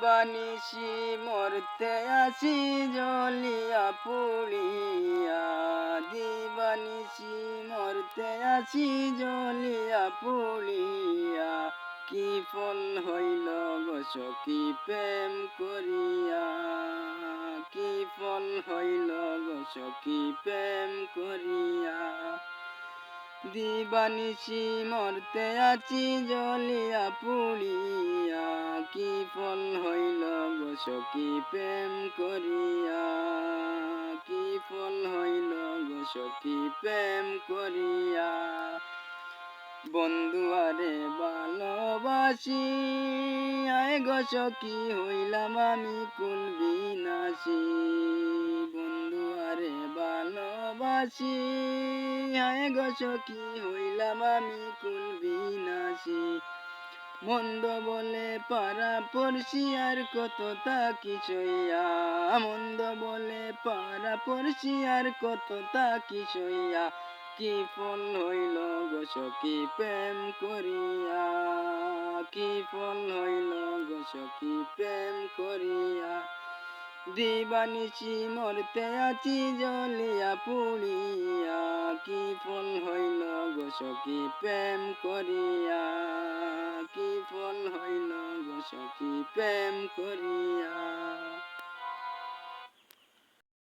দিবানিশি মরতে আসি জ্বলিয়া পুড়িয়া, দিবানিশি মরতে আসি জ্বলিয়া পুড়িয়া, কি ফল হইল গো সখী প্রেম করিয়া, কি ফল হইল গো সখী প্রেম করিয়া। দিবানিশি মরতে আছি জ্বলিয়া পুড়িয়া, কি ফল হইল গো সখী প্রেম করিয়া, কি ফল হইল গো সখী প্রেম করিয়া। বন্ধুয়ারে ভালোবাসি আয় গো সখী হইলাম আমি কুল বিনাশী, বন্ধুয়ারে ভালোবাসি আয় গো সখী হইলাম আমি কুল বিনাশী। মন্দ বলে পাড়া পড়শি আর কত তাকি সইয়া, মন্দ বলে পাড়া পড়শি আর কত তাকি সইয়া, কি ফল হইল গো সখী প্রেম করিয়া, কি ফল হইল গো সখী প্রেম করিয়া। দিবানিশি মরতে আছি জ্বলিয়া পুড়িয়া, কি ফল হইল গো সখী প্রেম করিয়া, কি ফল হইল গো সখী প্রেম করিয়া।